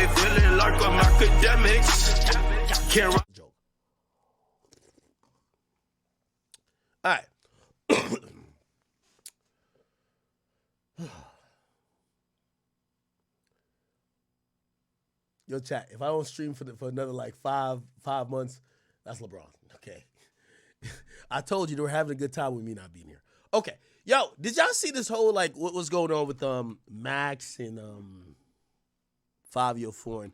me feeling like I'm academics. Can't run. Joke. All right. Yo, chat. If I don't stream for another like five months, that's LeBron. Okay. I told you they were having a good time with me not being here. Okay. Yo, did y'all see this whole like what was going on with Max and Fivio Foreign?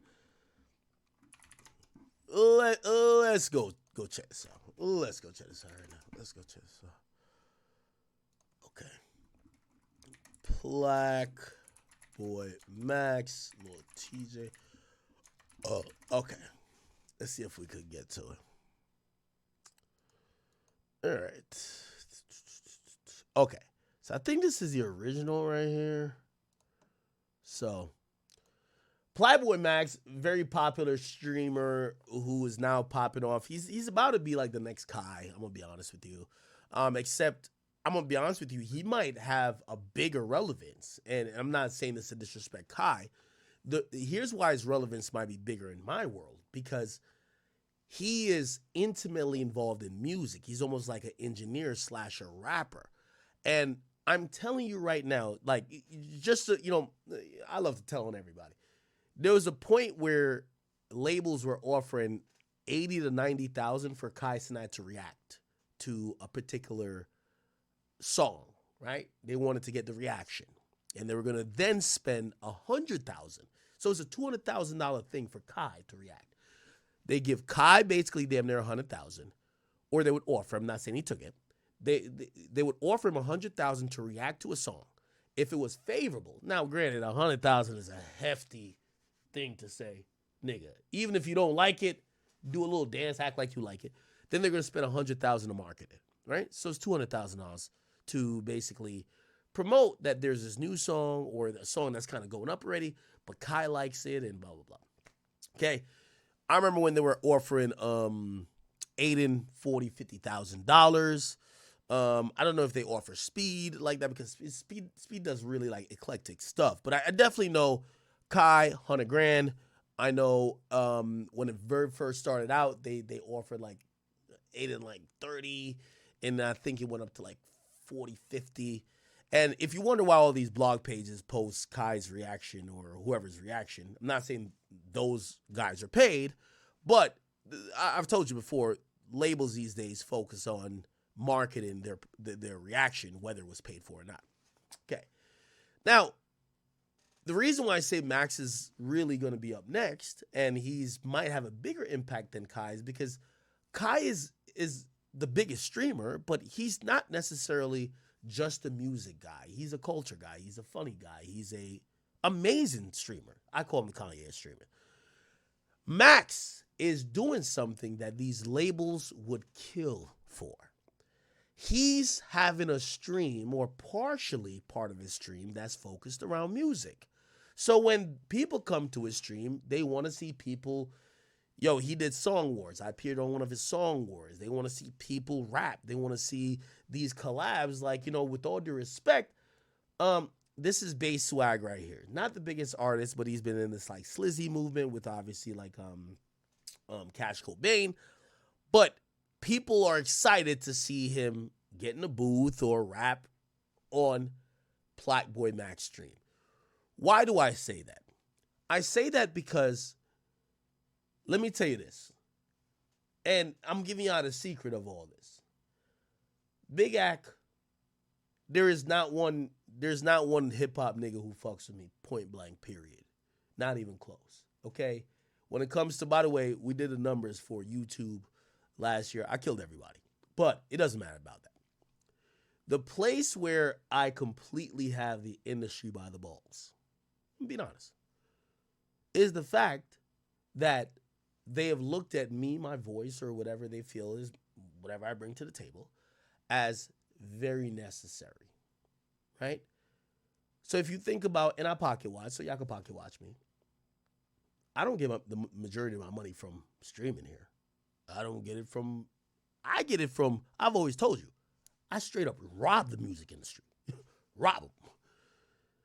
Let's go check this out. Let's go check this out right now. Let's go check this out. Okay. Plaqueboymax, Lil Tjay. Oh, okay. Let's see if we could get to it. All right. Okay. So I think this is the original right here. So, Plaqueboymax, very popular streamer who is now popping off. He's about to be like the next Kai. I'm gonna be honest with you. Except I'm gonna be honest with you, he might have a bigger relevance. And I'm not saying this to disrespect Kai. Here's why his relevance might be bigger in my world, because he is intimately involved in music. He's almost like an engineer / a rapper. And I'm telling you right now, like, just to, I love to tell on everybody. There was a point where labels were offering 80 to 90,000 for Kai Cenat to react to a particular song, right? They wanted to get the reaction, and they were going to then spend 100,000. So it's a $200,000 thing for Kai to react. They give Kai basically damn near 100,000, or they would offer. I'm not saying he took it. They would offer him 100,000 to react to a song if it was favorable. Now, granted, 100,000 is a hefty thing to say, nigga. Even if you don't like it, do a little dance, act like you like it. Then they're gonna spend 100,000 to market it, right? So it's $200,000 to basically promote that there's this new song or a song that's kind of going up already, but Kai likes it and blah blah blah. Okay, I remember when they were offering Aiden $40,000, $50,000. I don't know if they offer Speed like that, because Speed does really like eclectic stuff. But I definitely know Kai, 100 grand. I know when it very first started out, they offered like Aiden like 30, and I think it went up to like 40, 50. And if you wonder why all these blog pages post Kai's reaction or whoever's reaction, I'm not saying those guys are paid, but I've told you before, labels these days focus on marketing their reaction, whether it was paid for or not. Okay. Now, the reason why I say Max is really going to be up next, and he's might have a bigger impact than Kai, is because Kai is the biggest streamer, but he's not necessarily just a music guy. He's a culture guy. He's a funny guy. He's a amazing streamer. I call him Kanye streamer. Max is doing something that these labels would kill for. He's having a stream, or partially part of his stream, that's focused around music. So when people come to his stream, they want to see people, he did Song Wars. I appeared on one of his Song Wars. They want to see people rap. They want to see these collabs. Like, with all due respect, this is Bass Swag right here. Not the biggest artist, but he's been in this like Slizzy movement with obviously like Cash Cobain. But people are excited to see him get in a booth or rap on Plaqueboymax stream. Why do I say that? I say that because, let me tell you this, and I'm giving you out a secret of all this. Big Ak, there's not one hip-hop nigga who fucks with me, point blank, period. Not even close, okay? When it comes to, by the way, we did the numbers for YouTube last year. I killed everybody, but it doesn't matter about that. The place where I completely have the industry by the balls, I'm being honest, is the fact that they have looked at me, my voice, or whatever they feel is whatever I bring to the table, as very necessary, right? So if you think about, and I pocket watch, so y'all can pocket watch me, I don't give up the majority of my money from streaming here. I get it from, I've always told you, I straight up rob the music industry. Rob them.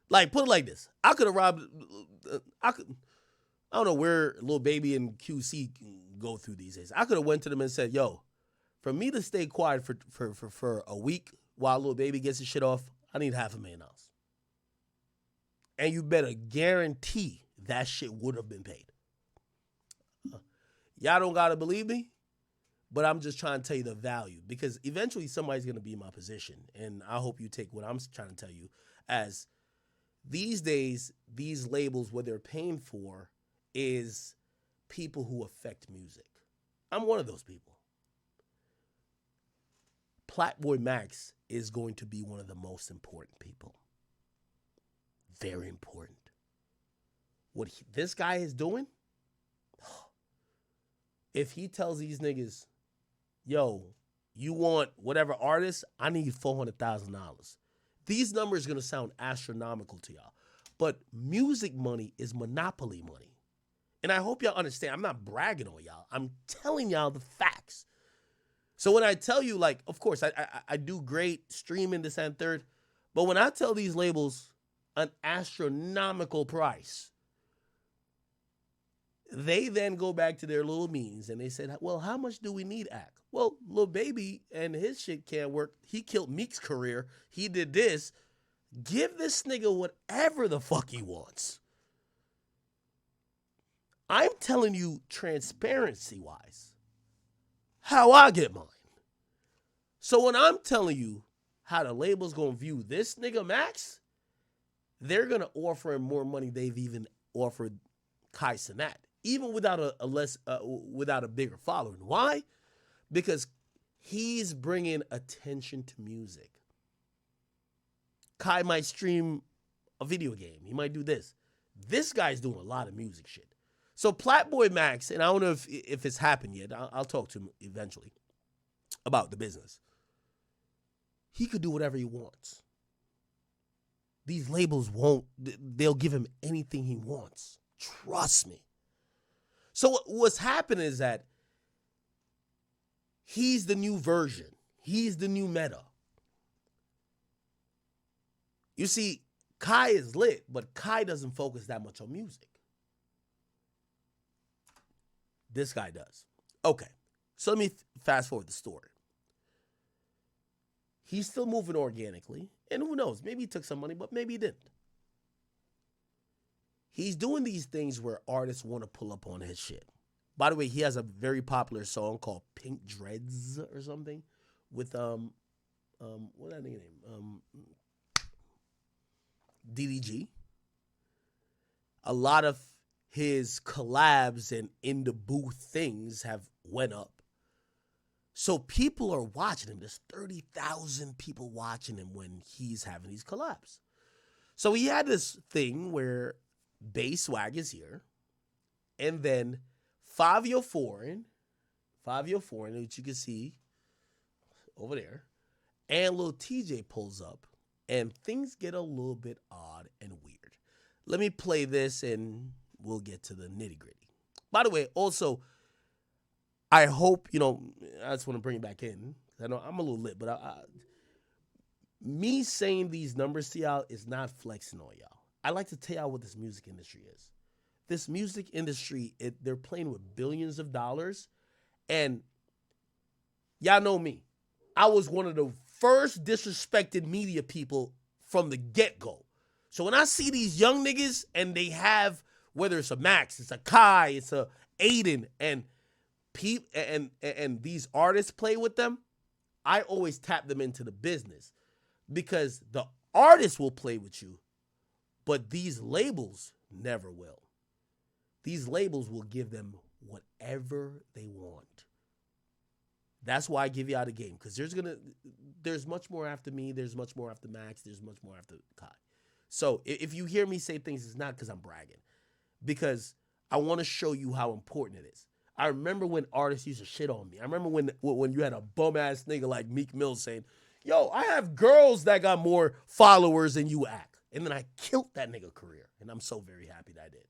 Like, put it like this. I could have robbed, I don't know where Lil Baby and QC can go through these days. I could have went to them and said, yo, for me to stay quiet for a week while Lil Baby gets his shit off, I need $500,000. And you better guarantee that shit would have been paid. Y'all don't got to believe me, but I'm just trying to tell you the value, because eventually somebody's going to be in my position. And I hope you take what I'm trying to tell you as these days, these labels, what they're paying for is people who affect music. I'm one of those people. Plaqueboymax is going to be one of the most important people. Very important. What this guy is doing, if he tells these niggas, yo, you want whatever artist, I need $400,000. These numbers are going to sound astronomical to y'all. But music money is monopoly money. And I hope y'all understand. I'm not bragging on y'all. I'm telling y'all the facts. So when I tell you, like, of course, I do great streaming, this and third. But when I tell these labels an astronomical price, they then go back to their little means and they said, well, how much do we need, Act? Well, Lil Baby and his shit can't work. He killed Meek's career. He did this. Give this nigga whatever the fuck he wants. I'm telling you, transparency-wise, how I get mine. So when I'm telling you how the label's going to view this nigga Max, they're going to offer him more money they've even offered Kai Cenat, even without without a bigger following. Why? Because he's bringing attention to music. Kai might stream a video game. He might do this. This guy's doing a lot of music shit. So Plaqueboymax, and I don't know if it's happened yet. I'll talk to him eventually about the business. He could do whatever he wants. These labels won't. They'll give him anything he wants. Trust me. So what's happening is that he's the new version. He's the new meta. You see, Kai is lit, but Kai doesn't focus that much on music. This guy does. Okay, so let me fast forward the story. He's still moving organically, and who knows, maybe he took some money, but maybe he didn't. He's doing these things where artists want to pull up on his shit. By the way, he has a very popular song called Pink Dreads or something with what's that nigga name? DDG. A lot of his collabs and in the booth things have went up. So people are watching him. There's 30,000 people watching him when he's having these collabs. So he had this thing where Bass Swag is here, and then Fivio Foreign, which you can see over there, and Lil Tjay pulls up, and things get a little bit odd and weird. Let me play this, and we'll get to the nitty gritty. By the way, also, I hope, I just want to bring it back in. I know I'm a little lit, but me saying these numbers to y'all is not flexing on y'all. I like to tell y'all what this music industry is. This music industry, they're playing with billions of dollars. And y'all know me. I was one of the first disrespected media people from the get-go. So when I see these young niggas and they have, whether it's a Max, it's a Kai, it's a Aiden, and these artists play with them, I always tap them into the business, because the artists will play with you, but these labels never will. These labels will give them whatever they want. That's why I give you out a game, because there's much more after me, there's much more after Max, there's much more after Kai. So if you hear me say things, it's not because I'm bragging, because I want to show you how important it is. I remember when artists used to shit on me. I remember when you had a bum-ass nigga like Meek Mill saying, yo, I have girls that got more followers than you Act. And then I killed that nigga career. And I'm so very happy that I did.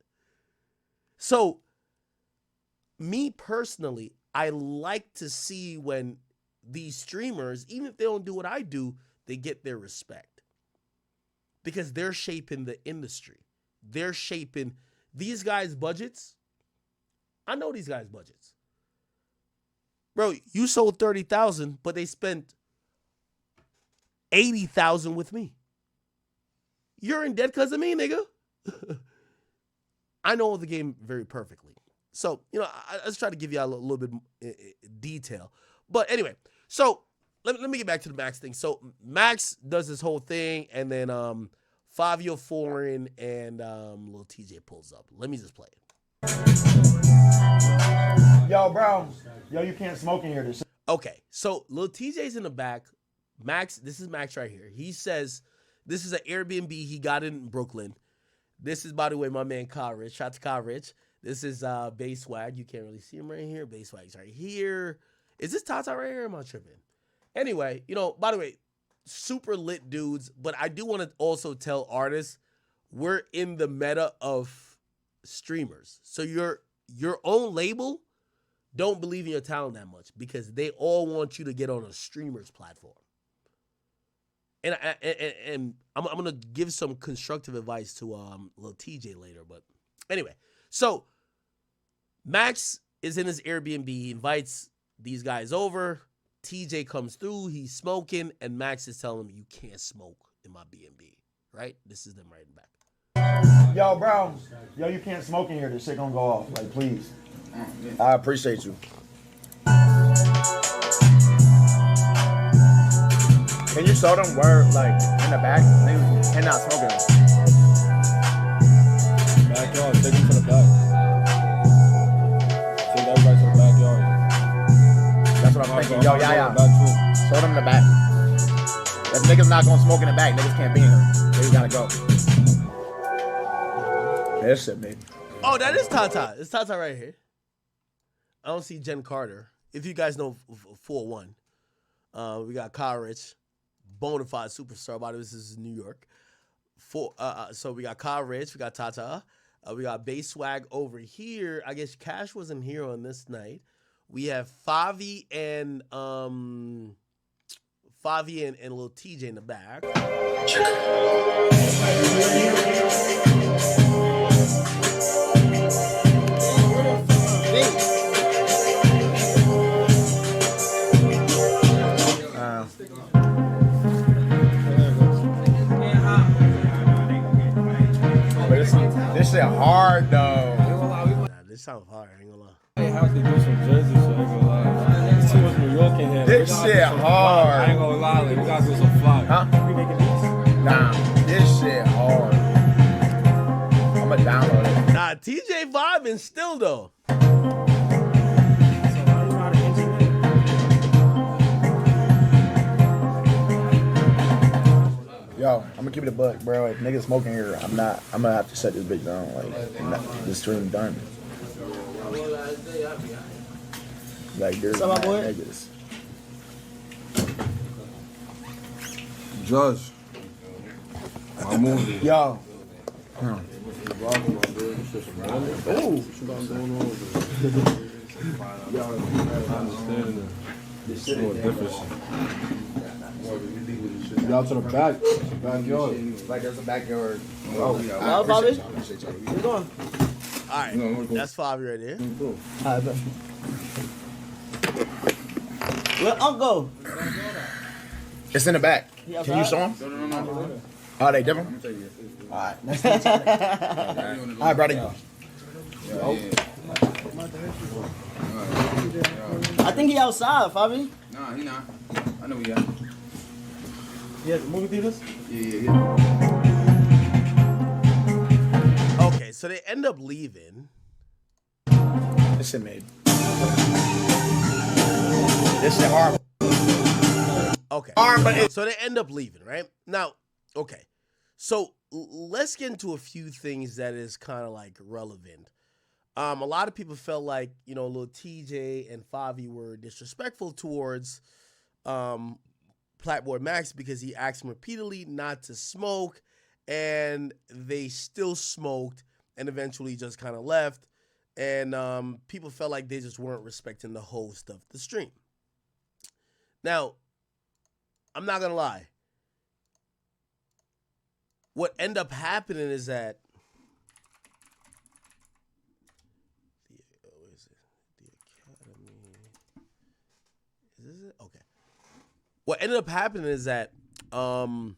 So, me personally, I like to see when these streamers, even if they don't do what I do, they get their respect. Because they're shaping the industry. They're shaping these guys' budgets, I know these guys' budgets. Bro, you sold 30,000, but they spent 80,000 with me. You're in debt because of me, nigga. I know the game very perfectly. So, you know, I just try to give you a little bit detail. But anyway, so let me get back to the Max thing. So Max does this whole thing, and then Fivio Foreign and Lil Tjay pulls up. Let me just play it. Yo, bro. Yo, you can't smoke in here. This. Okay, so Lil Tjay's in the back. Max, this is Max right here. He says this is an Airbnb he got in Brooklyn. This is, by the way, my man Kyle Rich. Shout out to Kyle Rich. This is Bass Swag. You can't really see him right here. Bass Swag's right here. Is this Tata right here? Am I tripping? Anyway, you know, by the way, super lit dudes. But I do want to also tell artists we're in the meta of streamers. So your own label don't believe in your talent that much because they all want you to get on a streamer's platform. And I'm gonna give some constructive advice to Lil Tjay later, but anyway, so Max is in his Airbnb, he invites these guys over. TJ comes through, he's smoking, and Max is telling him you can't smoke in my B&B, right? This is them right in the back. Yo, bro. Yo, you can't smoke in here. This shit gonna go off. Like, please. I appreciate you. Can you show them where, like, in the back, niggas cannot smoke it? Backyard, take them to the back. Take everybody to the backyard. That's what I'm thinking. Yo, yeah. Show them the back. If niggas not gonna smoke in the back, niggas can't be in here. Niggas gotta go. That shit, baby. Oh, that is Tata. It's Tata right here. I don't see Jen Carter. If you guys know 4-1, we got Kyle Rich, bona fide superstar. By the way, this is New York. So we got Kyle Rich, we got Tata, we got Bass Swag over here. I guess Cash wasn't here on this night. We have Fivio and Lil Tjay in the back. This shit hard though. Nah, this sounds hard. I ain't gonna lie. They have to do some Jersey shit, I ain't gonna lie. It's too much New York in here. This shit hard. I ain't gonna lie, like, we gotta do some fly. Huh? Nah, this shit hard. I'ma download it. Nah, TJ vibing still though. Yo, I'm gonna keep it a buck, bro. If niggas smoking here, I'm gonna have to shut this bitch down. Like, the stream done. Like, there's mad niggas. Judge. My movie. Yo. Ooh. I understand that. This shit is different. Y'all to the back. Backyard. Like, there's a backyard. Hello, Bobby. Where you going? All right, that's Fivio right there. All right, bet. Where Uncle? It's in the back. He Can you outside? show them? No. Oh, they different? Alright. Nice to meet you. Alright, brother. I think he outside, Fabi. Nah, he not. I know we got. Yeah, movie theaters? Yeah. Okay, so they end up leaving. This shit made. This shit hard. Okay. Hard, but so they end up leaving, right? Now, okay. So let's get into a few things that is kind of like relevant. A lot of people felt like, you know, Lil Tjay and Fivio were disrespectful towards Plaqueboymax because he asked him repeatedly not to smoke, and they still smoked and eventually just kind of left. And people felt like they just weren't respecting the host of the stream. Now, I'm not gonna lie. What ended up happening is that is it? The Academy. Is this it? Okay. What ended up happening is that Lil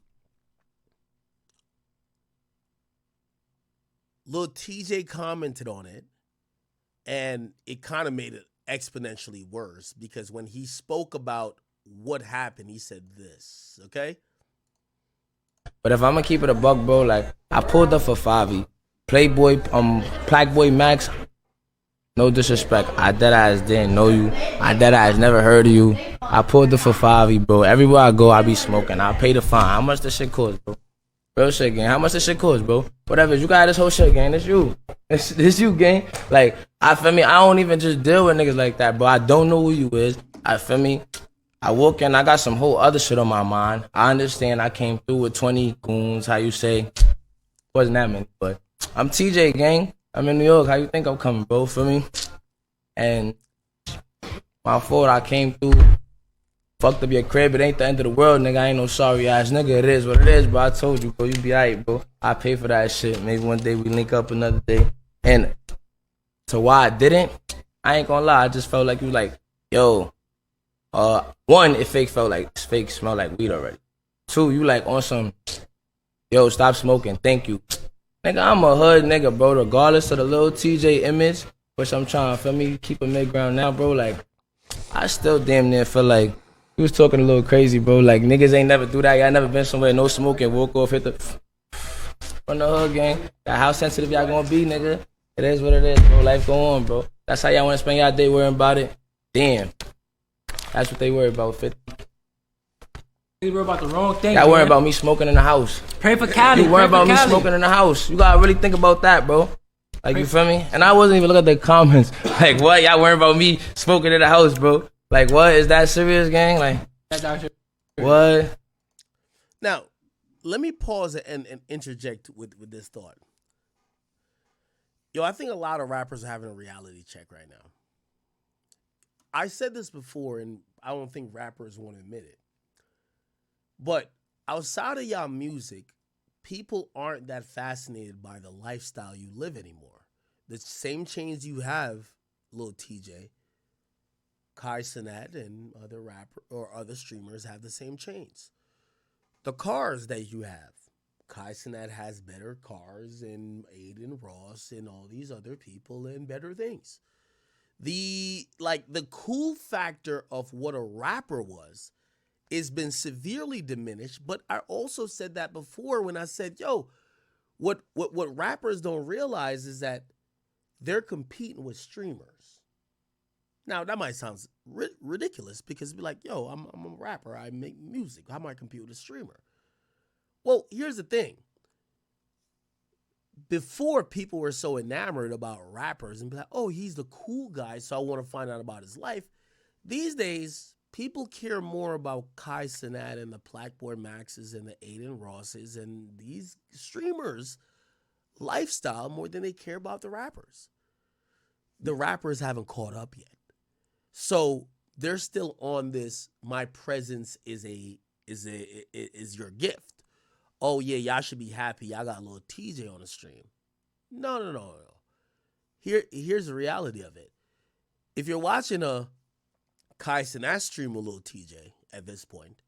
Tjay commented on it, and it kind of made it exponentially worse because when he spoke about what happened, he said this, okay? But if I'm gonna keep it a buck, bro, like I pulled up for Fivio, Plaqueboymax. No disrespect, I deadass didn't know you. I deadass never heard of you. I pulled up for Fivio, bro. Everywhere I go, I be smoking. I pay the fine. How much this shit cost, bro? Real shit, gang. How much this shit cost, bro? Whatever. You got this whole shit, gang. It's you. It's you, gang. Like, I feel me. I don't even just deal with niggas like that, bro. I don't know who you is. I feel me. I walk in. I got some whole other shit on my mind. I understand. I came through with 20 goons. How you say? Wasn't that many, but I'm TJ, gang. I'm in New York. How you think I'm coming, bro? For me. And my fault. I came through. Fucked up your crib, it ain't the end of the world, nigga. I ain't no sorry ass nigga. It is what it is, bro. I told you, bro. You be alright, bro. I pay for that shit. Maybe one day we link up another day. And to why I didn't, I ain't gonna lie. I just felt like you like, yo, one, it fake smell like weed already. Two, you like on some, yo, stop smoking. Thank you. Nigga, I'm a hood nigga, bro. Regardless of the Lil Tjay image, which I'm trying, feel me, keep a mid-ground now, bro. Like, I still damn near feel like he was talking a little crazy, bro. Like, niggas ain't never do that. Y'all never been somewhere, no smoking, walk off, hit the from the hood, gang. That how sensitive y'all gonna be, nigga. It is what it is, bro. Life go on, bro. That's how y'all wanna spend y'all day worrying about it. Damn. That's what they worry about, 50. You worry about the wrong thing. Y'all worry about me smoking in the house. Pray for Cali. You worry about me smoking in the house. You gotta really think about that, bro. Like, you feel me? And I wasn't even looking at the comments. Like, what? Y'all worry about me smoking in the house, bro. Like, what? Is that serious, gang? Like, what? Now, let me pause and interject with this thought. Yo, I think a lot of rappers are having a reality check right now. I said this before, and I don't think rappers want to admit it. But outside of y'all music, people aren't that fascinated by the lifestyle you live anymore. The same chains you have, Lil Tjay, Kai Cenat, and other rapper or other streamers have the same chains. The cars that you have, Kai Cenat has better cars, and Aiden Ross and all these other people and better things. The cool factor of what a rapper was has been severely diminished. But I also said that before when I said, yo, what rappers don't realize is that they're competing with streamers. Now, that might sound ridiculous because it'd be like, yo, I'm a rapper. I make music. How am I compete with a streamer? Well, here's the thing. Before, people were so enamored about rappers and be like, oh, he's the cool guy, so I want to find out about his life. These days, people care more about Kai Cenat and the Plaqueboymaxes and the Aiden Rosses and these streamers' lifestyle more than they care about the rappers. The rappers haven't caught up yet. So they're still on this, my presence is your gift. Oh yeah, y'all should be happy. Y'all got a Lil Tjay on the stream. No. Here's the reality of it. If you're watching a Kai Cenat stream with Lil Tjay at this point,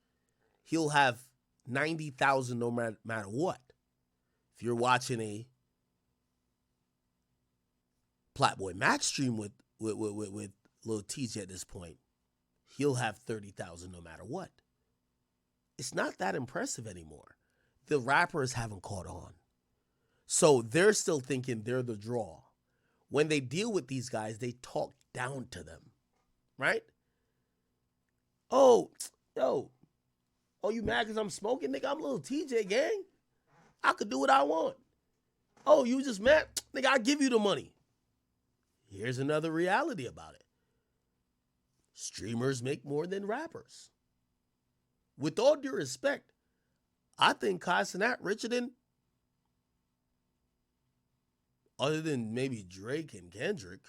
he'll have 90,000 no matter what. If you're watching a Plaqueboymax stream with Lil Tjay at this point, he'll have 30,000 no matter what. It's not that impressive anymore. The rappers haven't caught on. So they're still thinking they're the draw. When they deal with these guys, they talk down to them, right? Oh, yo. Oh, you mad because I'm smoking? Nigga, I'm Lil Tjay, gang. I could do what I want. Oh, you just mad? Nigga, I'll give you the money. Here's another reality about it. Streamers make more than rappers. With all due respect, I think Kai Cenat richer than, other than maybe Drake and Kendrick,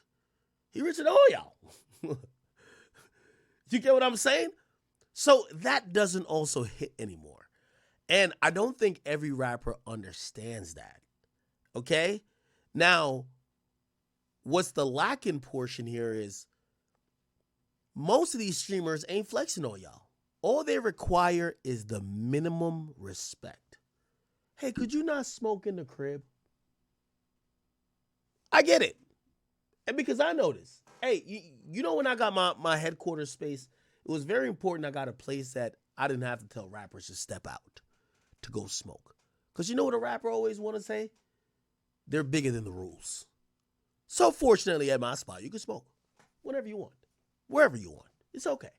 he richer than all y'all. You get what I'm saying? So that doesn't also hit anymore. And I don't think every rapper understands that. Okay? Now, what's the lacking portion here is most of these streamers ain't flexing on y'all. All they require is the minimum respect. Hey, could you not smoke in the crib? I get it. And because I know this. Hey, you know when I got my headquarters space, it was very important I got a place that I didn't have to tell rappers to step out to go smoke. Because you know what a rapper always want to say? They're bigger than the rules. So fortunately at my spot, you can smoke whenever you want, wherever you want. It's okay.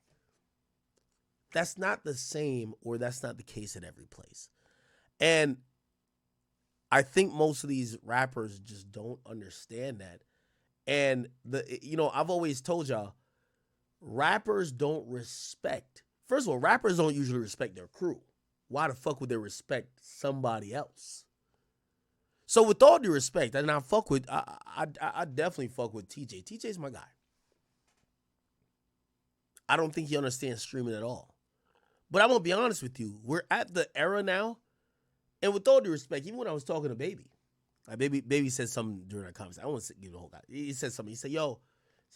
That's not the same, or that's not the case at every place. And I think most of these rappers just don't understand that. And I've always told y'all, rappers don't respect. First of all, rappers don't usually respect their crew. Why the fuck would they respect somebody else? So with all due respect, and I definitely fuck with TJ. TJ's my guy. I don't think he understands streaming at all. But I'm gonna be honest with you, we're at the era now, and with all due respect, even when I was talking to Baby, like Baby said something during that conversation. I don't want to give the whole guy. He said something. He said,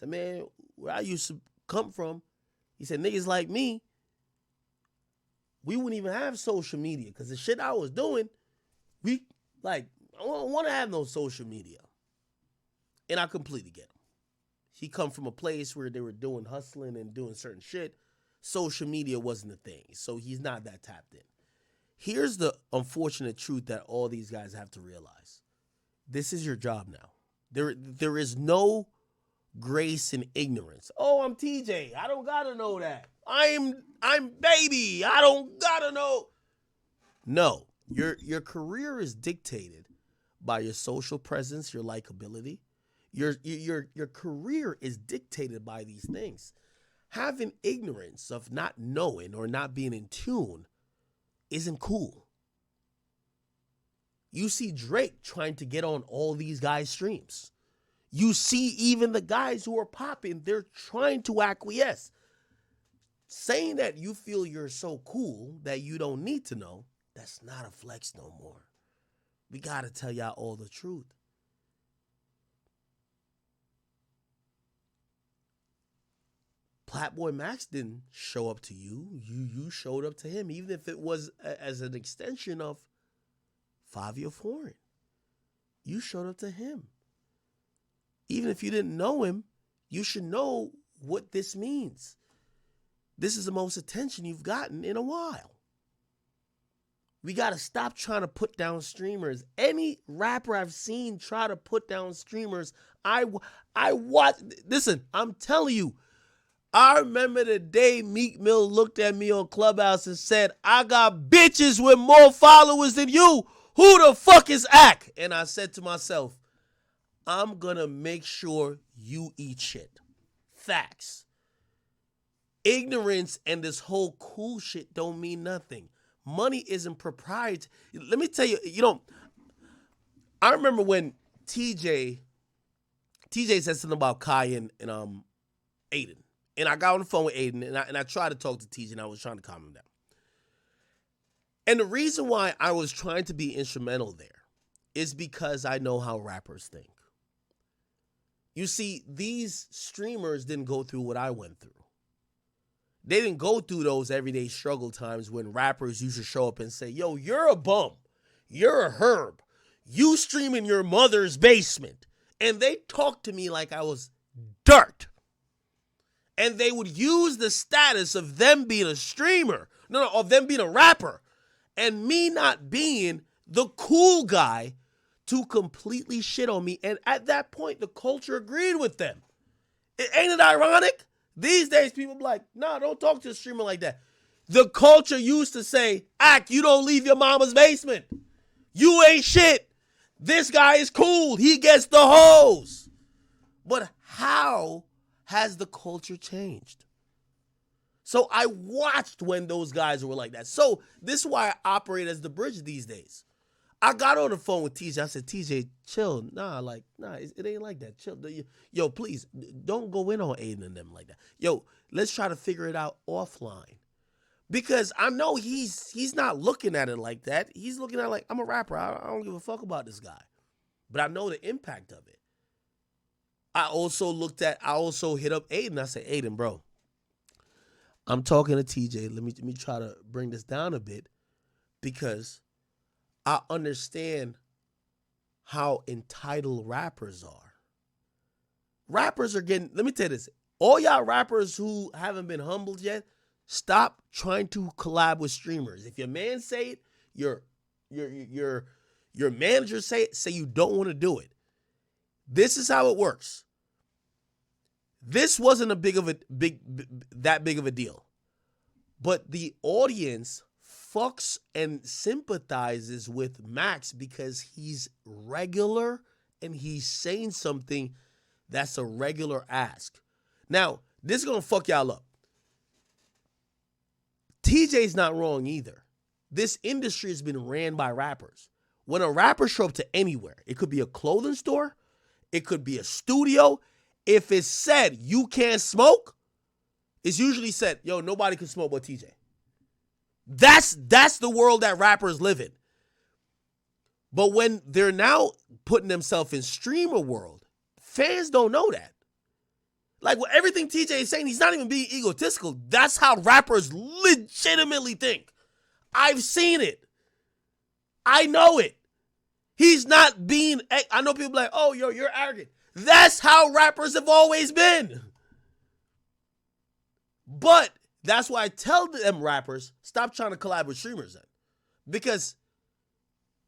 man, where I used to come from, he said, niggas like me, we wouldn't even have social media because the shit I was doing, I don't want to have no social media. And I completely get him. He come from a place where they were doing hustling and doing certain shit. Social media wasn't a thing, so he's not that tapped in. Here's the unfortunate truth that all these guys have to realize. This is your job now. There is no grace in ignorance. Oh, I'm TJ. I don't gotta know that. I'm Baby. I don't gotta know. No, your career is dictated by your social presence, your likability. Your career is dictated by these things. Having ignorance of not knowing or not being in tune isn't cool. You see Drake trying to get on all these guys' streams. You see even the guys who are popping, they're trying to acquiesce. Saying that you feel you're so cool that you don't need to know, that's not a flex no more. We got to tell y'all all the truth. Plaqueboymax didn't show up to you. You showed up to him, even if it was as an extension of Fivio Foreign. You showed up to him. Even if you didn't know him, you should know what this means. This is the most attention you've gotten in a while. We got to stop trying to put down streamers. Any rapper I've seen try to put down streamers, I watch. Listen, I'm telling you, I remember the day Meek Mill looked at me on Clubhouse and said, I got bitches with more followers than you. Who the fuck is Ak? And I said to myself, I'm going to make sure you eat shit. Facts. Ignorance and this whole cool shit don't mean nothing. Money isn't proprietary. Let me tell you, I remember when TJ said something about Kai and Aiden. And I got on the phone with Aiden, and I tried to talk to TJ, and I was trying to calm him down. And the reason why I was trying to be instrumental there is because I know how rappers think. You see, these streamers didn't go through what I went through. They didn't go through those everyday struggle times when rappers used to show up and say, yo, you're a bum. You're a herb. You stream in your mother's basement. And they talked to me like I was dirt. And they would use the status of them being a streamer, of them being a rapper, and me not being the cool guy to completely shit on me. And at that point, the culture agreed with them. Ain't it ironic? These days, people be like, nah, don't talk to a streamer like that. The culture used to say, Ak, you don't leave your mama's basement. You ain't shit. This guy is cool. He gets the hoes. But how has the culture changed? So I watched when those guys were like that. So this is why I operate as the bridge these days. I got on the phone with TJ. I said, TJ, chill. Nah, it ain't like that. Chill. Yo, please, don't go in on Aiden and them like that. Yo, let's try to figure it out offline. Because I know he's not looking at it like that. He's looking at it like, I'm a rapper. I don't give a fuck about this guy. But I know the impact of it. I also hit up Aiden. I said, Aiden, bro, I'm talking to TJ. Let me try to bring this down a bit because I understand how entitled rappers are. Rappers are getting, let me tell you this. All y'all rappers who haven't been humbled yet, stop trying to collab with streamers. If your man say it, your manager say it, say you don't want to do it. This is how it works. This wasn't that big of a deal. But the audience fucks and sympathizes with Max because he's regular and he's saying something that's a regular ask. Now, this is going to fuck y'all up. TJ's not wrong either. This industry has been ran by rappers. When a rapper show up to anywhere, it could be a clothing store, it could be a studio. If it's said you can't smoke, it's usually said, yo, nobody can smoke but TJ. That's the world that rappers live in. But when they're now putting themselves in streamer world, fans don't know that. Like, with everything TJ is saying, he's not even being egotistical. That's how rappers legitimately think. I've seen it. I know it. He's not being, I know people like, oh, you're arrogant. That's how rappers have always been. But that's why I tell them rappers, stop trying to collab with streamers then. Because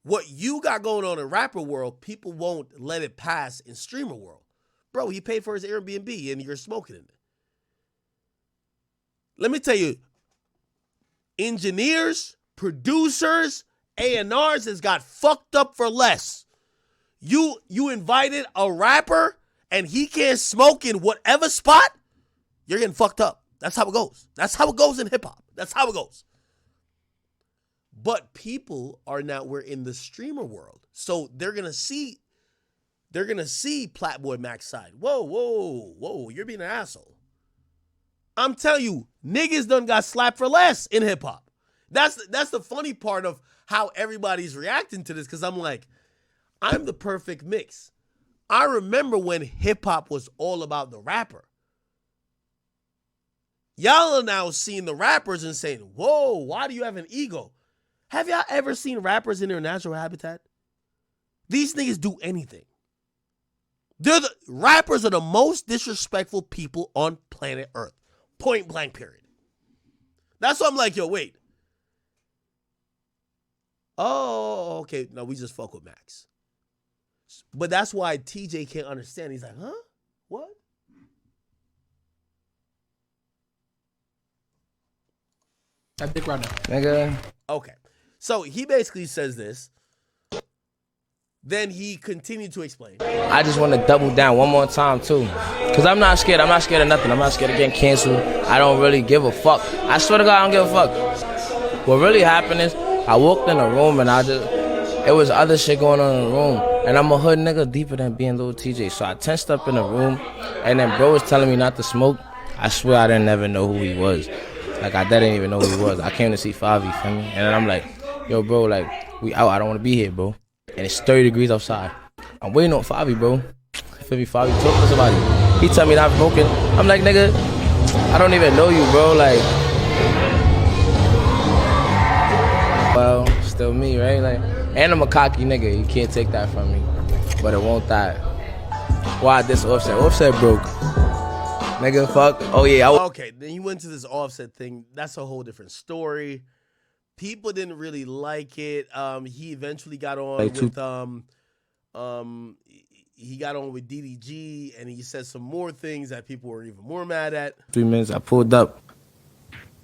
what you got going on in rapper world, people won't let it pass in streamer world. Bro, he paid for his Airbnb and you're smoking in it. Let me tell you, engineers, producers, A&Rs has got fucked up for less. You invited a rapper and he can't smoke in whatever spot, you're getting fucked up. That's how it goes. That's how it goes in hip hop. That's how it goes. But people are now, we're in the streamer world. So they're going to see Plaqueboymax side. Whoa, you're being an asshole. I'm telling you, niggas done got slapped for less in hip hop. That's the funny part of how everybody's reacting to this, because I'm like, I'm the perfect mix. I remember when hip hop was all about the rapper. Y'all are now seeing the rappers and saying, whoa, why do you have an ego? Have y'all ever seen rappers in their natural habitat? These niggas do anything. Rappers are the most disrespectful people on planet Earth. Point blank, period. That's why I'm like, yo, wait. Oh, okay. No, we just fuck with Max. But that's why TJ can't understand. He's like, huh? What? That dick right now. Nigga. Okay. So he basically says this. Then he continued to explain. I just want to double down one more time, too. Because I'm not scared. I'm not scared of nothing. I'm not scared of getting canceled. I don't really give a fuck. I swear to God, I don't give a fuck. What really happened is, I walked in a room and it was other shit going on in the room. And I'm a hood nigga deeper than being Lil Tjay. So I tensed up in the room. And then bro was telling me not to smoke. I swear I didn't ever know who he was. Like, I didn't even know who he was. I came to see Fivio, feel me? And then I'm like, yo, bro, like, we out. I don't want to be here, bro. And it's 30 degrees outside. I'm waiting on Fivio, bro. Feel me? Fivio talking to somebody. He tell me not smoking. I'm like, nigga, I don't even know you, bro. Like, well, still me, right? Like, and I'm a cocky nigga. You can't take that from me. But it won't die. Why this Offset? Offset broke. Nigga, fuck. Oh, yeah. Okay, then he went to this Offset thing. That's a whole different story. People didn't really like it. He eventually got on with he got on with DDG, and he said some more things that people were even more mad at. 3 minutes, I pulled up,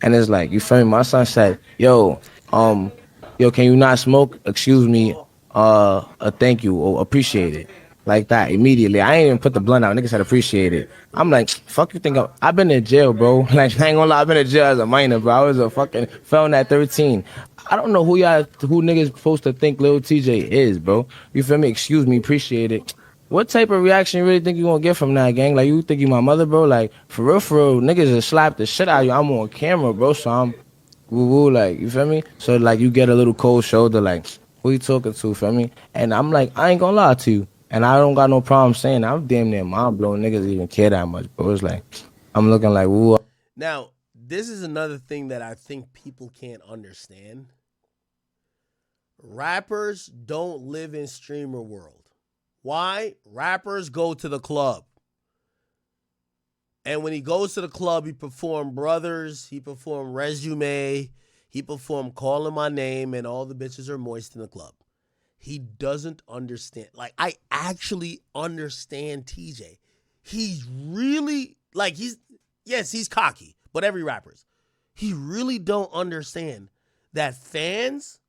and it's like, you feel me? My son said, yo, can you not smoke? Excuse me, thank you, or appreciate it. Like that, immediately. I ain't even put the blunt out. Niggas said appreciate it. I'm like, fuck you think I've been in jail, bro. Like, I ain't gonna lie, I've been in jail as a minor, bro. I was a fucking felon at 13. I don't know who niggas supposed to think Lil Tjay is, bro. You feel me? Excuse me, appreciate it. What type of reaction you really think you gonna get from that, gang? Like, you think you my mother, bro? Like, for real, niggas just slap the shit out of you. I'm on camera, bro, so I'm woo-woo, like, you feel me? So, like, you get a little cold shoulder, like, who you talking to, feel me? And I'm like, I ain't gonna lie to you. And I don't got no problem saying that. I'm damn near mind blown. Niggas even care that much, bro. It's like, I'm looking like, woo. Now, this is another thing that I think people can't understand. Rappers don't live in streamer world. Why? Rappers go to the club. And when he goes to the club, he perform Brothers, he perform Resume, he perform Calling My Name, and all the bitches are moist in the club. He doesn't understand. Like, I actually understand TJ. He's really, like, he's cocky, but every rapper's. He really don't understand that fans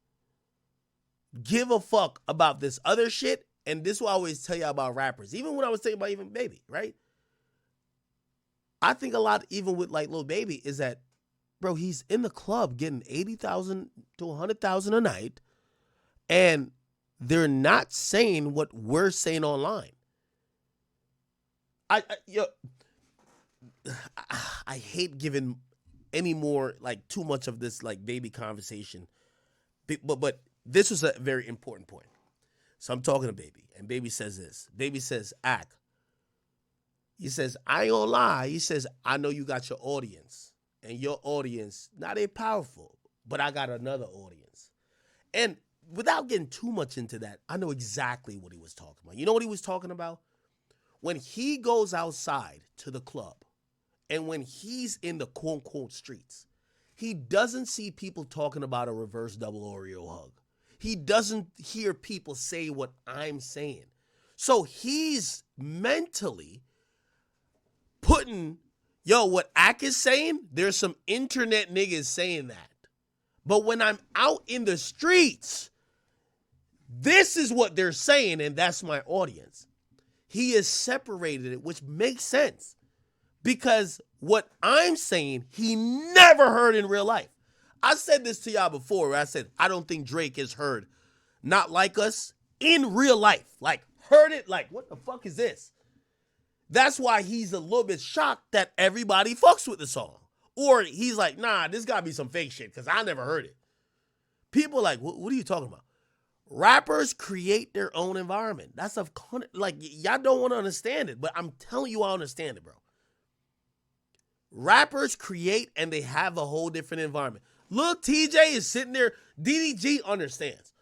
give a fuck about this other shit, and this is what I always tell you about rappers. Even when I was talking about even Baby, right? I think a lot, even with, like, Lil Baby, is that, bro, he's in the club getting 80,000 to 100,000 a night, and they're not saying what we're saying online. I hate giving any more, like, too much of this, like, Baby conversation. But this was a very important point. So I'm talking to Baby, and Baby says this. Baby says, Ak. He says, I ain't gonna lie. He says, I know you got your audience, and your audience, now they powerful, but I got another audience. And without getting too much into that, I know exactly what he was talking about. You know what he was talking about? When he goes outside to the club and when he's in the quote-unquote streets, he doesn't see people talking about a reverse double Oreo hug. He doesn't hear people say what I'm saying. So he's mentally putting, what Ak is saying, there's some internet niggas saying that. But when I'm out in the streets, this is what they're saying, and that's my audience. He has separated it, which makes sense. Because what I'm saying, he never heard in real life. I said this to y'all before, where I said, I don't think Drake has heard Not Like Us in real life. Like, heard it, like, what the fuck is this? That's why he's a little bit shocked that everybody fucks with the song. Or he's like, nah, this gotta be some fake shit, because I never heard it. People are like, what are you talking about? Rappers create their own environment. That's like, y'all don't want to understand it, but I'm telling you I understand it, bro. Rappers create and they have a whole different environment. Lil TJ is sitting there, DDG understands.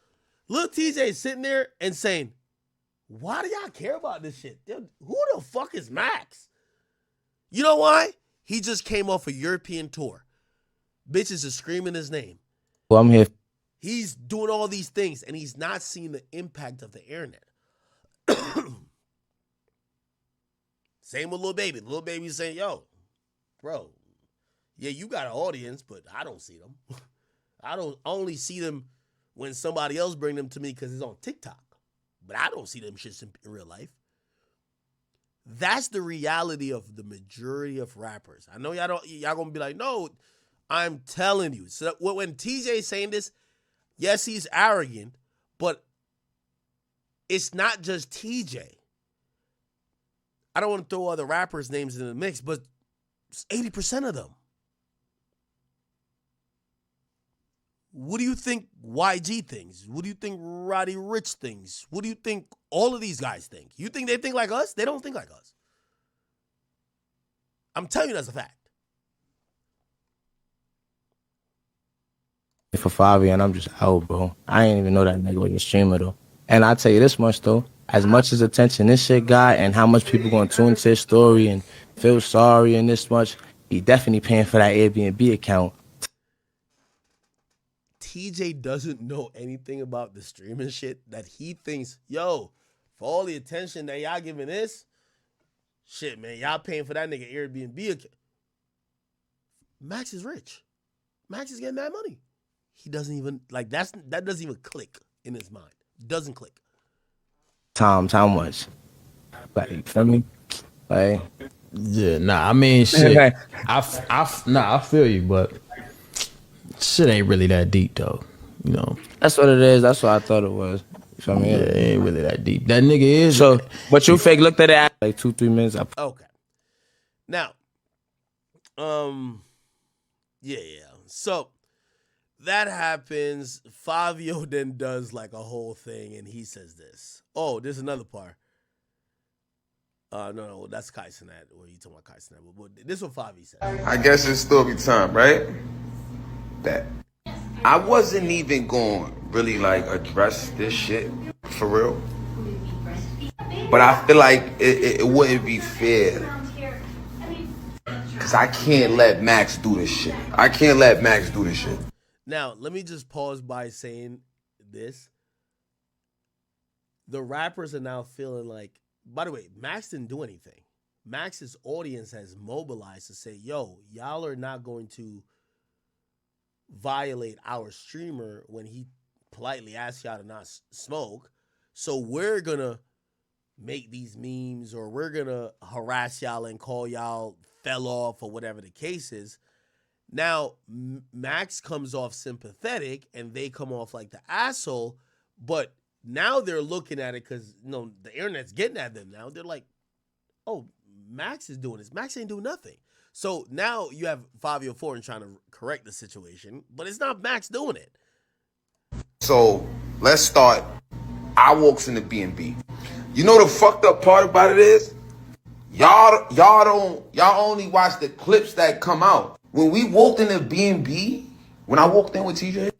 Lil TJ is sitting there and saying, why do y'all care about this shit? Dude, who the fuck is Max? You know why? He just came off a European tour. Bitches are screaming his name. Well, I'm here. He's doing all these things, and he's not seeing the impact of the internet. Same with Lil Baby. Lil Baby's saying, yo, bro, yeah, you got an audience, but I don't see them. I only see them when somebody else bring them to me because it's on TikTok. But I don't see them shits in real life. That's the reality of the majority of rappers. I know y'all gonna be like, no, I'm telling you. So when TJ's saying this, yes, he's arrogant, but it's not just TJ. I don't want to throw other rappers' names in the mix, but it's 80% of them. What do you think YG thinks? What do you think Roddy Ricch thinks? What do you think all of these guys think? You think they think like us? They don't think like us. I'm telling you that's a fact. For Fivio, and I'm just out, bro. I ain't even know that nigga was a streamer, though. And I tell you this much, though. As much as attention this shit got and how much people gonna tune to his story and feel sorry and this much, he definitely paying for that Airbnb account. TJ doesn't know anything about the streaming shit that he thinks, yo, for all the attention that y'all giving this, shit, man, y'all paying for that nigga Airbnb account. Max is rich. Max is getting that money. He doesn't even, like, that doesn't even click in his mind. Doesn't click. Times how much? Like, you feel me? Like, yeah, nah, I mean, shit. I feel you, but shit ain't really that deep, though. You know. That's what it is. That's what I thought it was. You feel me? Yeah, it ain't really that deep. That nigga is. So, but you fake looked at it like 2-3 minutes. Okay. Now, yeah. So that happens. Fivio then does like a whole thing, and he says this. Oh, there's another part. No, that's Kai Cenat. Or you talking about Kai Cenat? But this is what Favi said. I guess it still be time, right? That I wasn't even going to really like address this shit for real. But I feel like it wouldn't be fair. Cause I can't let Max do this shit. Now, let me just pause by saying this. The rappers are now feeling like, by the way, Max didn't do anything. Max's audience has mobilized to say, yo, y'all are not going to violate our streamer when he politely asks y'all to not smoke. So we're going to make these memes, or we're going to harass y'all and call y'all fell off or whatever the case is. Now, Max comes off sympathetic and they come off like the asshole, but now they're looking at it because, you know, the internet's getting at them now. They're like, oh, Max is doing this. Max ain't doing nothing. So now you have Fivio Foreign trying to correct the situation, but it's not Max doing it. So let's start. I walks in the B&B. You know the fucked up part about it is? Y'all only watch the clips that come out. When we walked in the B&B, when I walked in with TJ,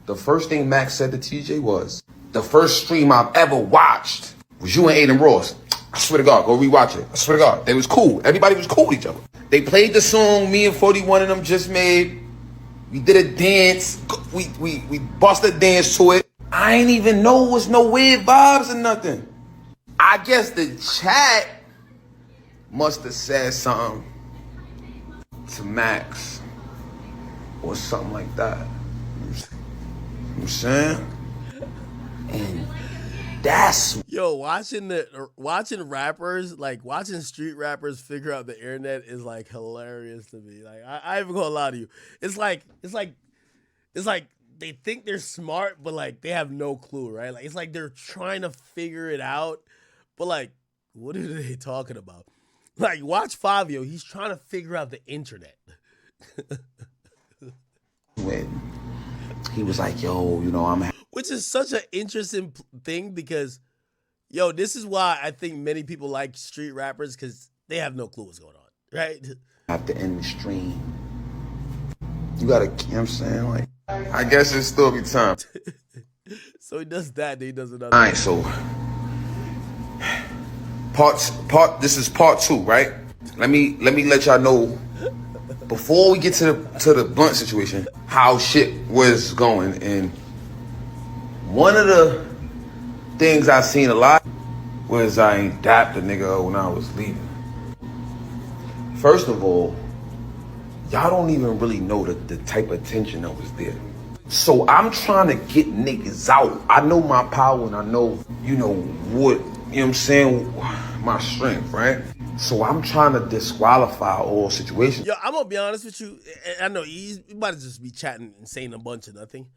the first thing Max said to TJ was, the first stream I've ever watched was you and Aiden Ross. I swear to God, go rewatch it. I swear to God, they was cool. Everybody was cool with each other. They played the song me and 41 of them just made. We did a dance. We bust a dance to it. I ain't even know it was no weird vibes or nothing. I guess the chat must have said something to Max or something like that. You know what I'm saying? And that's watching rappers, like watching street rappers figure out the internet is like hilarious to me. Like I ain't even gonna lie to you. It's like they think they're smart, but like they have no clue, right? Like it's like they're trying to figure it out, but like what are they talking about? Like watch Fivio, he's trying to figure out the internet. when he was like, yo, you know, which is such an interesting thing because, yo, this is why I think many people like street rappers because they have no clue what's going on, right? Have to end the stream. You gotta, you know what I'm saying? Like, I guess it still be time. So he does that, then he does another. All right, so this is part 2, right? Let me let y'all know before we get to the blunt situation how shit was going. And one of the things I seen a lot was I ain't dapped a nigga when I was leaving. First of all, y'all don't even really know the type of tension that was there. So I'm trying to get niggas out. I know my power and I know, you know, what, you know what I'm saying, my strength, right? So I'm trying to disqualify all situations. Yo, I'm gonna be honest with you. I know you might just be chatting and saying a bunch of nothing.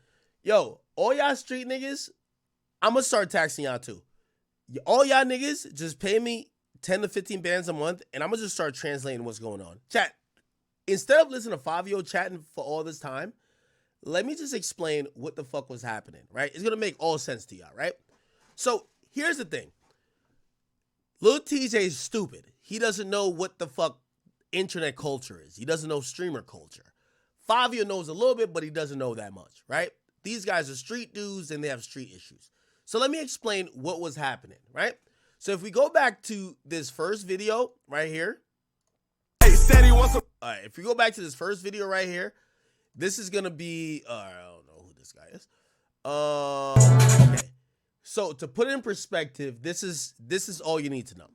Yo, all y'all street niggas, I'm gonna start taxing y'all too. All y'all niggas, just pay me 10 to 15 bands a month and I'm gonna just start translating what's going on. Chat, instead of listening to Fivio chatting for all this time, let me just explain what the fuck was happening, right? It's gonna make all sense to y'all, right? So here's the thing. Lil Tjay is stupid. He doesn't know what the fuck internet culture is. He doesn't know streamer culture. Fivio knows a little bit, but he doesn't know that much, right? These guys are street dudes and they have street issues. So let me explain what was happening, right? So if we go back to this first video right here. All right, if we go back to this first video right here, this is going to be, I don't know who this guy is. Okay. So to put it in perspective, this is all you need to know.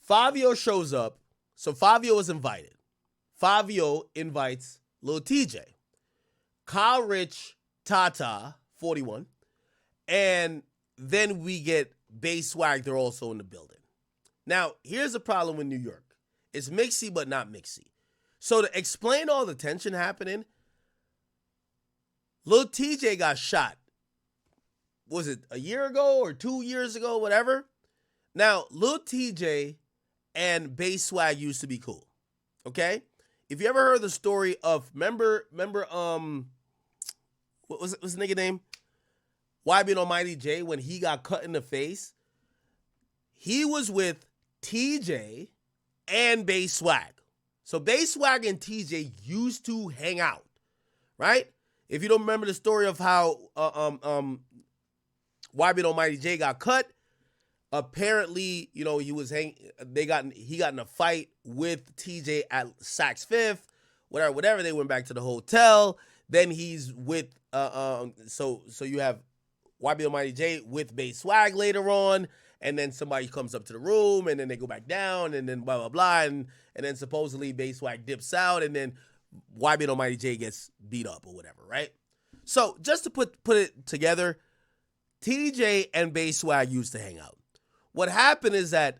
Fivio shows up. So Fivio is invited. Fivio invites Lil Tjay, Kyle Rich, Tata, 41, and then we get Bay Swag. They're also in the building. Now, here's the problem with New York. It's mixy, but not mixy. So to explain all the tension happening, Lil Tjay got shot. Was it a year ago or 2 years ago, whatever? Now, Lil Tjay and Bay Swag used to be cool, okay? If you ever heard the story of, remember, what was the nigga name? YB and Almighty J, when he got cut in the face, he was with TJ and Bay Swag. So Bay Swag and TJ used to hang out, right? If you don't remember the story of how YB Almighty J got cut, apparently, you know, he got in a fight with TJ at Saks Fifth, whatever. They went back to the hotel. Then he's with so you have YB Almighty J with Bay Swag later on, and then somebody comes up to the room, and then they go back down, and then blah blah blah, and then supposedly Bay Swag dips out, and then YB Almighty J gets beat up or whatever, right? So just to put it together, TJ and Bay Swag used to hang out. What happened is that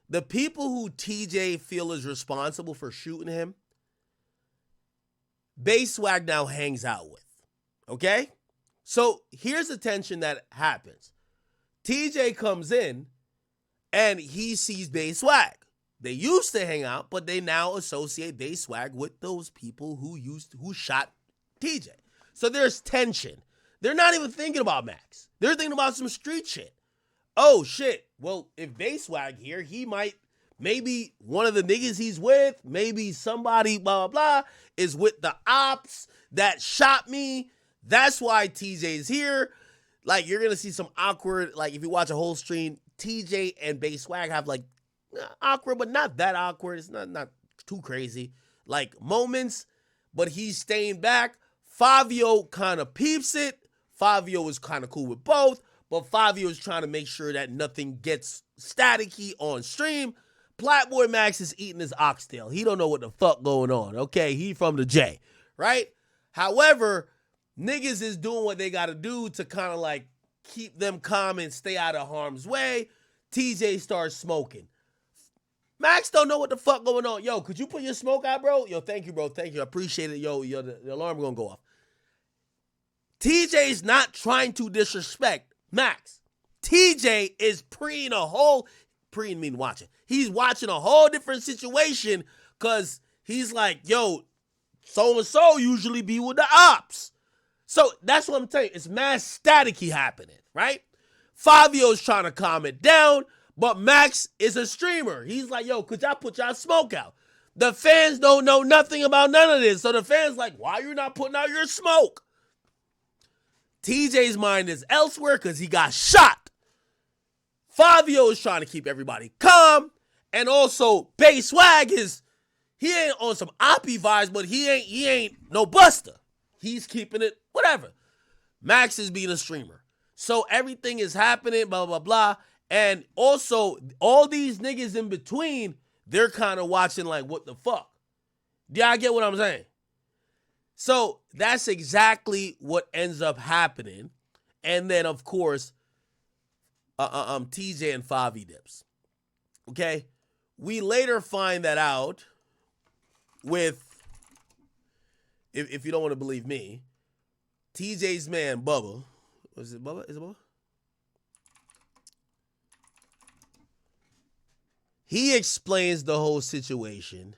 the people who TJ feel is responsible for shooting him, Bay Swag now hangs out with. Okay? So here's the tension that happens. TJ comes in and he sees Bay Swag. They used to hang out, but they now associate Bay Swag with those people who shot TJ. So there's tension. They're not even thinking about Max. They're thinking about some street shit. Oh shit. Well, if Bay Swag here, maybe one of the niggas he's with, maybe somebody blah blah blah is with the ops that shot me. That's why TJ's here. Like, you're gonna see some awkward, like if you watch a whole stream, TJ and Bay Swag have like awkward, but not that awkward. It's not too crazy. Like moments, but he's staying back. Fivio kind of peeps it. Fivio is kind of cool with both, but Fivio is trying to make sure that nothing gets staticky on stream. Plaqueboymax is eating his oxtail. He don't know what the fuck going on, okay? He from the J, right? However, niggas is doing what they got to do to kind of like keep them calm and stay out of harm's way. TJ starts smoking. Max don't know what the fuck going on. Yo, could you put your smoke out, bro? Yo, thank you, bro. Thank you. I appreciate it. Yo, the alarm gonna go off. TJ's not trying to disrespect Max. TJ is watching. He's watching a whole different situation because he's like, yo, so-and-so usually be with the ops. So that's what I'm telling you. It's mass staticky happening, right? Fivio's trying to calm it down, but Max is a streamer. He's like, yo, could y'all put y'all smoke out? The fans don't know nothing about none of this. So the fans like, why are you not putting out your smoke? TJ's mind is elsewhere because he got shot. Fivio is trying to keep everybody calm. And also, Bay Swag he ain't on some oppie vibes, but he ain't no buster. He's keeping it, whatever. Max is being a streamer. So everything is happening, blah, blah, blah. And also, all these niggas in between, they're kind of watching like, what the fuck? Do y'all get what I'm saying? So that's exactly what ends up happening. And then, of course, TJ and Favi dips. Okay? We later find that out with, if you don't want to believe me, TJ's man, Bubba. Was it Bubba? Is it Bubba? He explains the whole situation,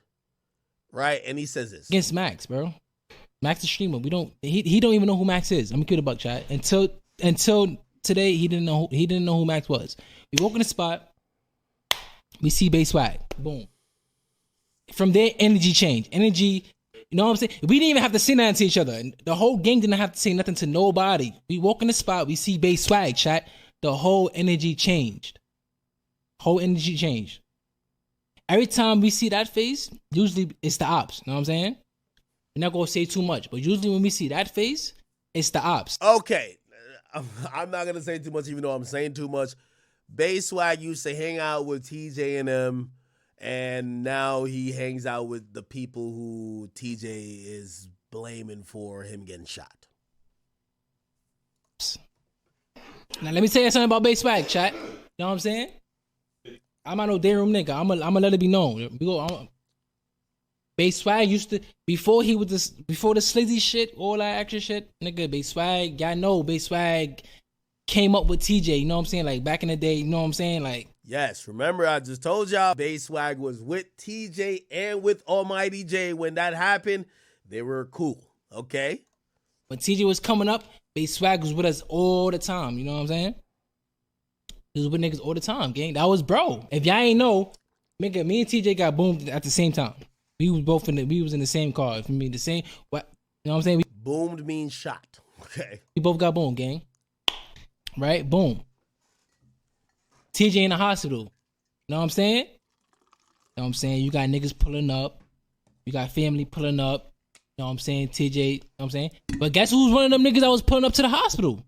right? And he says this. Against Max, bro. Max the streamer. He don't even know who Max is. I'm cute about chat. Until today, he didn't know who Max was. We walk in the spot, we see Bay Swag. Boom. From there, energy changed. You know what I'm saying? We didn't even have to say nothing to each other. The whole gang didn't have to say nothing to nobody. We walk in the spot, we see Bay Swag, chat. The whole energy changed. Every time we see that face, usually it's the ops. You know what I'm saying? We're not going to say too much, but usually when we see that face, it's the ops. Okay. I'm not going to say too much, even though I'm saying too much. Bay Swag used to hang out with TJ and them, and now he hangs out with the people who TJ is blaming for him getting shot. Now, let me tell you something about Bay Swag, chat. You know what I'm saying? I'm not no day room nigga. I'm gonna let it be known. Bay Swag used to, before the slizzy shit, all that extra shit, nigga, Bay Swag, y'all know Bay Swag came up with TJ, you know what I'm saying? Like back in the day, you know what I'm saying? Like, yes, remember I just told y'all Bay Swag was with TJ and with Almighty J. When that happened, they were cool, okay? When TJ was coming up, Bay Swag was with us all the time, you know what I'm saying? He was with niggas all the time, gang. That was bro. If y'all ain't know, nigga, me and TJ got boomed at the same time. We was in the same car. For me, the same. What you know what I'm saying? Boomed means shot. Okay. We both got boomed, gang. Right? Boom. TJ in the hospital. You know what I'm saying? You know what I'm saying? You got niggas pulling up. You got family pulling up. You know what I'm saying? TJ, you know what I'm saying? But guess who's one of them niggas that was pulling up to the hospital?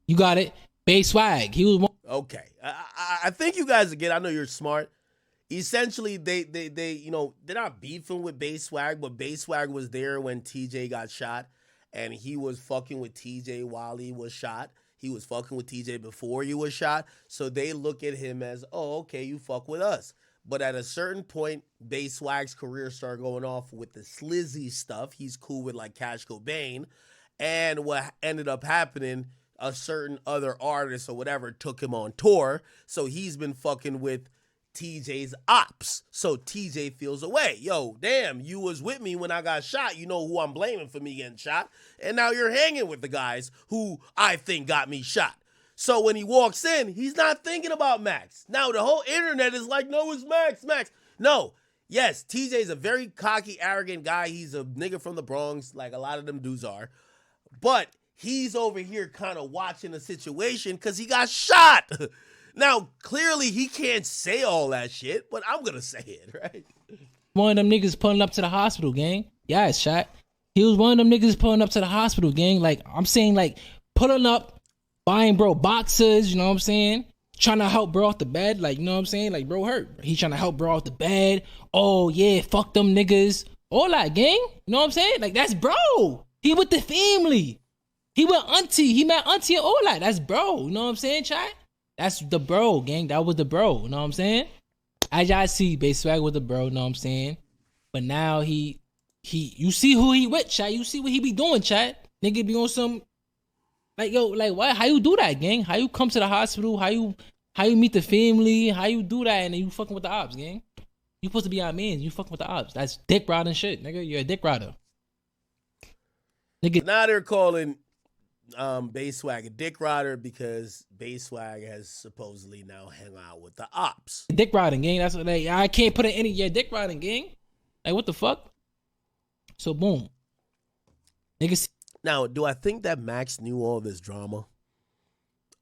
You got it. Bay Swag. He was one. Okay. I think you guys again, I know you're smart. Essentially, they you know, they're not beefing with Bay Swag, but Bay Swag was there when TJ got shot, and he was fucking with TJ while he was shot. He was fucking with TJ before he was shot. So they look at him as, oh, okay, you fuck with us. But at a certain point, Bay Swag's career started going off with the slizzy stuff. He's cool with like Cash Cobain. And what ended up happening, a certain other artist or whatever took him on tour. So he's been fucking with TJ's ops. So TJ feels away. Yo, damn, you was with me when I got shot. You know who I'm blaming for me getting shot. And now you're hanging with the guys who I think got me shot. So when he walks in, he's not thinking about Max. Now the whole internet is like, no, it's Max. No. Yes, TJ's a very cocky, arrogant guy. He's a nigga from the Bronx, like a lot of them dudes are. But he's over here kind of watching the situation because he got shot. Now, clearly, he can't say all that shit, but I'm going to say it, right? One of them niggas pulling up to the hospital, gang. Yeah, it's shot. He was one of them niggas pulling up to the hospital, gang. Like, I'm saying, like, pulling up, buying bro boxes, you know what I'm saying? Trying to help bro off the bed, like, you know what I'm saying? Like, bro hurt. He trying to help bro off the bed. Oh, yeah, fuck them niggas. All that, gang. You know what I'm saying? Like, that's bro. He with the family. He with auntie. He met auntie and all that. That's bro. You know what I'm saying, chat? That's the bro, gang. That was the bro. You know what I'm saying? As y'all see, Bay Swag was the bro. You know what I'm saying? But now you see who he with, chat. You see what he be doing, chat. Nigga be on some, like, yo, like, what? How you do that, gang? How you come to the hospital? How you meet the family? How you do that and then you fucking with the ops, gang? You supposed to be our man. You fucking with the ops. That's dick riding shit, nigga. You're a dick rider. Nigga. Now they're calling Bay Swag a dick rider because Bay Swag has supposedly now hung out with the ops. Dick riding, gang. That's what I can't put in any dick riding, gang. Like, what the fuck? So boom. Niggas. Now, do I think that Max knew all this drama?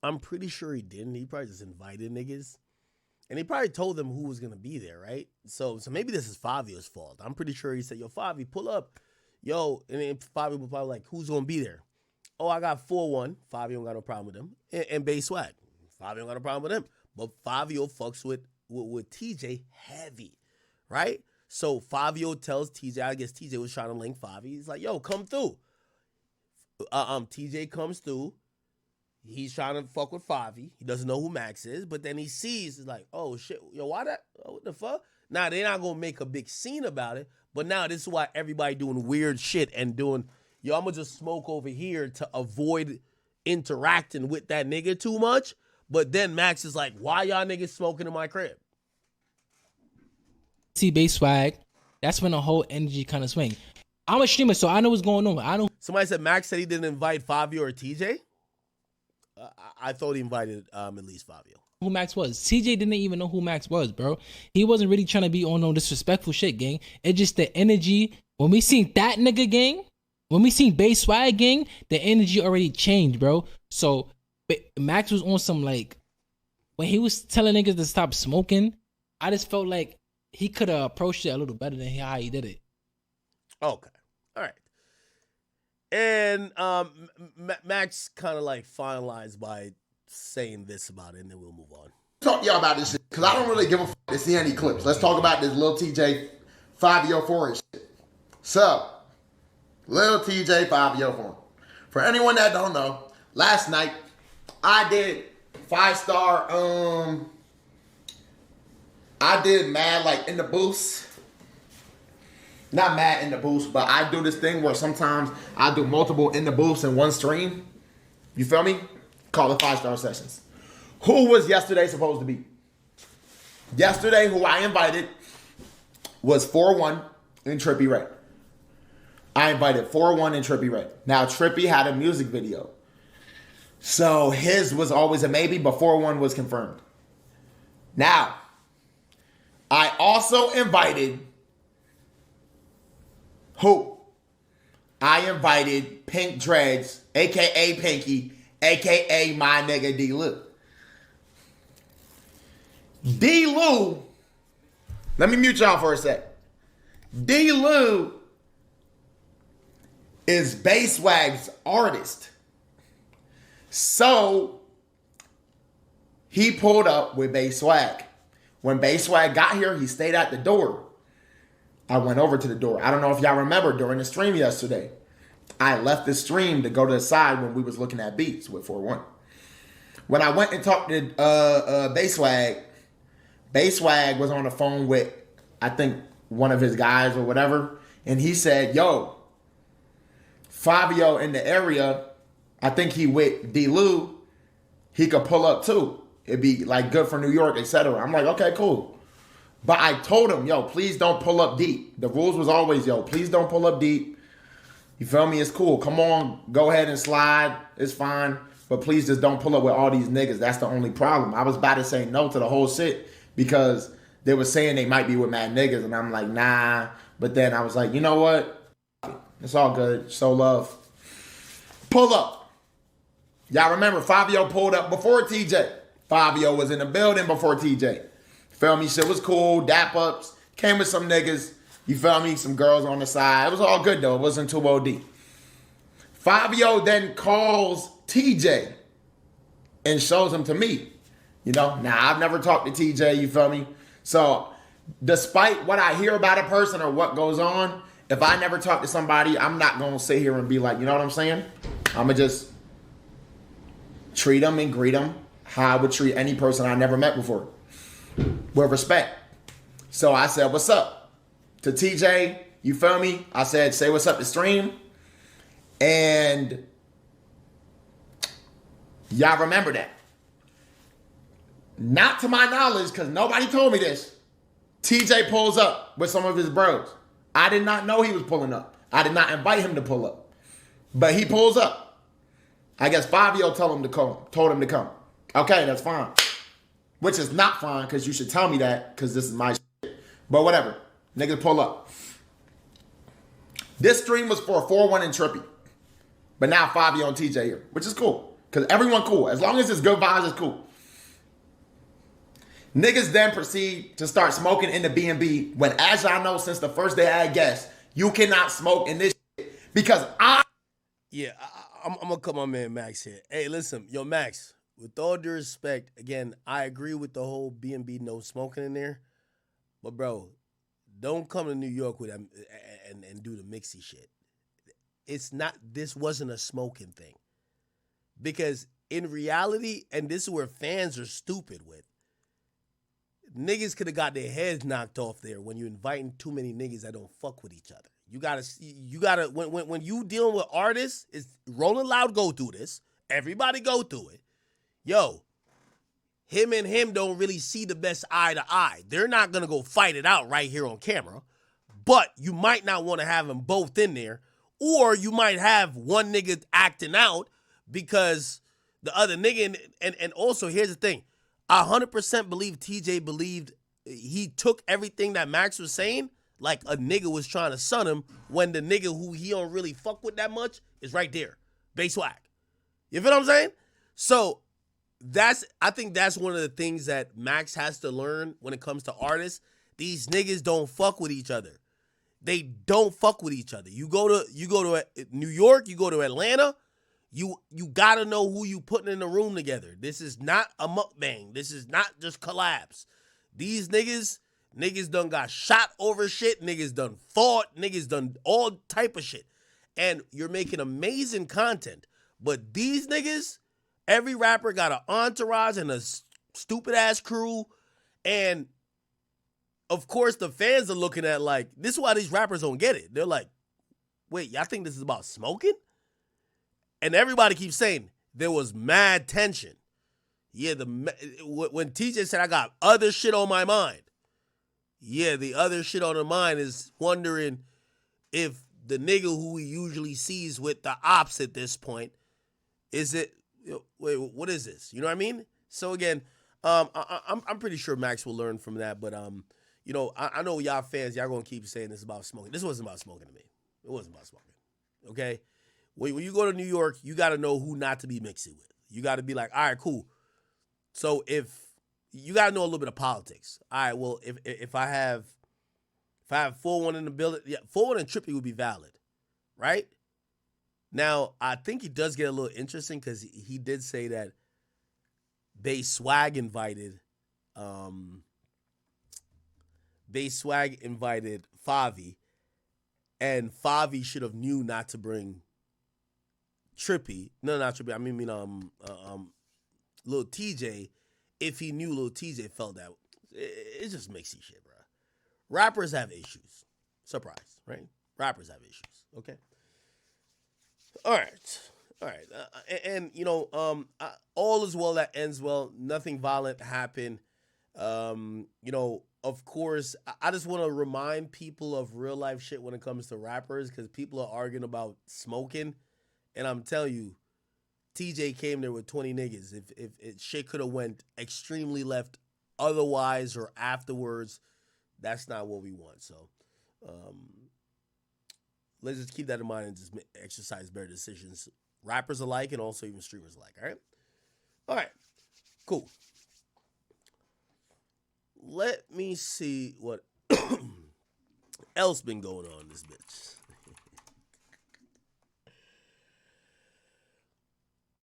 I'm pretty sure he didn't. He probably just invited niggas. And he probably told them who was gonna be there, right? So maybe this is Fivio's fault. I'm pretty sure he said, yo, Fivio, pull up. Yo, and then Fivio was probably like, who's gonna be there? Oh, I got 4-1. Fivio don't got no problem with him. And Bay Swag. Fivio don't got no problem with him. But Fivio fucks with TJ heavy, right? So Fivio tells TJ, I guess TJ was trying to link Fivio. He's like, yo, come through. TJ comes through. He's trying to fuck with Fivio. He doesn't know who Max is. But then he sees, he's like, oh, shit. Yo, why that? Oh, what the fuck? Now, they're not going to make a big scene about it. But now this is why everybody doing weird shit and doing, yo, I'm going to just smoke over here to avoid interacting with that nigga too much. But then Max is like, why y'all niggas smoking in my crib? See Bay Swag. That's when the whole energy kind of swing. I'm a streamer, so I know what's going on. I know. Somebody said Max said he didn't invite Fivio or TJ. I thought he invited at least Fivio. Who Max was. TJ didn't even know who Max was, bro. He wasn't really trying to be on no disrespectful shit, gang. It's just the energy. When we seen that nigga, gang, when we seen Bay Swag, gang, the energy already changed, bro. So Max was on some, like, when he was telling niggas to stop smoking, I just felt like he could have approached it a little better than how he did it. Okay. All right. And Max kind of like finalized by saying this about it, and then we'll move on. Talk to y'all about this shit, because I don't really give a fuck to see any clips. Let's talk about this Lil Tjay, Fivio Foreign shit. So, Lil Tjay, Fivio Foreign. For anyone that don't know, last night, I did 5-star, I did mad, like, in the boost. Not mad in the boost, but I do this thing where sometimes I do multiple in the boost in one stream. You feel me? Call it 5-star sessions. Who was yesterday supposed to be? Yesterday, who I invited was 4-1 and Trippie Redd. I invited 4-1 and Trippie Redd. Now, Trippie had a music video. So his was always a maybe before one was confirmed. Now, I also invited who? I invited Pink Dreads, aka Pinky, aka my nigga D Lou. D Lou, let me mute y'all for a sec. D Lou is Basswag's artist. So he pulled up with Basswag. When Basswag got here, he stayed at the door. I went over to the door. I don't know if y'all remember during the stream yesterday, I left the stream to go to the side when we was looking at beats with 4-1. When I went and talked to Basswag, Basswag was on the phone with, I think, one of his guys or whatever, and he said, yo, Fivio in the area, I think he with D Lou, he could pull up too. It'd be like good for New York, etc. I'm like, okay, cool. But I told him, yo, please don't pull up deep. The rules was always, yo, please don't pull up deep. You feel me? It's cool. Come on, go ahead and slide. It's fine. But please just don't pull up with all these niggas. That's the only problem. I was about to say no to the whole shit because they were saying they might be with mad niggas. And I'm like, nah. But then I was like, you know what? It's all good. Show love. Pull up. Y'all remember Fivio pulled up before TJ. Fivio was in the building before TJ. Feel me? Shit was cool. Dap ups. Came with some niggas. You feel me? Some girls on the side. It was all good though. It wasn't too OD. Fivio then calls TJ and shows him to me. You know? Now, I've never talked to TJ. You feel me? So, despite what I hear about a person or what goes on, if I never talk to somebody, I'm not going to sit here and be like, you know what I'm saying? I'm going to just treat them and greet them how I would treat any person I never met before. With respect. So I said, what's up? To TJ, you feel me? I said, say what's up to stream. And y'all remember that. Not to my knowledge, because nobody told me this. TJ pulls up with some of his bros. I did not know he was pulling up. I did not invite him to pull up. But he pulls up. I guess Fivio told him to come. Okay, that's fine. Which is not fine, because you should tell me that, because this is my shit. But whatever. Niggas pull up. This stream was for 4-1 and Trippy. But now Fivio and TJ here, which is cool. Because everyone cool. As long as it's good vibes, it's cool. Niggas then proceed to start smoking in the B&B when, as y'all know, since the first day I had guests, you cannot smoke in this shit because Yeah, I'm going to cut my man Max here. Hey, listen, yo, Max, with all due respect, again, I agree with the whole B&B no smoking in there. But, bro, don't come to New York with them and do the mixy shit. It's not, this wasn't a smoking thing. Because in reality, and this is where fans are stupid with, niggas could have got their heads knocked off there when you're inviting too many niggas that don't fuck with each other. You gotta, when you dealing with artists, it's Rolling Loud go through this. Everybody go through it. Yo, him and him don't really see the best eye to eye. They're not gonna go fight it out right here on camera, but you might not want to have them both in there, or you might have one nigga acting out because the other nigga, and also here's the thing. I 100% believe TJ believed he took everything that Max was saying like a nigga was trying to son him when the nigga who he don't really fuck with that much is right there. Basswag. You feel what I'm saying? So I think that's one of the things that Max has to learn when it comes to artists. These niggas don't fuck with each other. They don't fuck with each other. You go to New York, you go to Atlanta, You gotta know who you putting in the room together. This is not a mukbang. This is not just collabs. These niggas done got shot over shit. Niggas done fought. Niggas done all type of shit. And you're making amazing content. But these niggas, every rapper got an entourage and a stupid ass crew. And of course the fans are looking at like, this is why these rappers don't get it. They're like, wait, y'all think this is about smoking? And everybody keeps saying there was mad tension. Yeah, when TJ said I got other shit on my mind. Yeah, the other shit on the mind is wondering if the nigga who he usually sees with the ops at this point, is it wait, what is this? You know what I mean? So again, I'm pretty sure Max will learn from that. But you know, I know y'all fans, y'all gonna keep saying this about smoking. This wasn't about smoking to me. It wasn't about smoking. Okay, when you go to New York, you got to know who not to be mixing with. You got to be like, all right, cool. So if you got to know a little bit of politics. All right, well, if I have 4-1 in the building, yeah, 4-1 and Trippy would be valid, right? Now, I think it does get a little interesting because he did say that Bay Swag invited Favi, and Favi should have knew not to bring Trippy. No, not Trippy. I mean, Lil Tjay. If he knew Lil Tjay felt that, it's just mixy shit, bro. Rappers have issues. Surprise, right? Rappers have issues. Okay. All right. And you know, all is well that ends well. Nothing violent happened. You know, of course, I just want to remind people of real life shit when it comes to rappers because people are arguing about smoking, and I'm telling you, TJ came there with 20 niggas. If shit could have went extremely left, otherwise or afterwards, that's not what we want. So, let's just keep that in mind and just exercise better decisions, rappers alike and also even streamers alike. All right, cool. Let me see what else been going on in this bitch.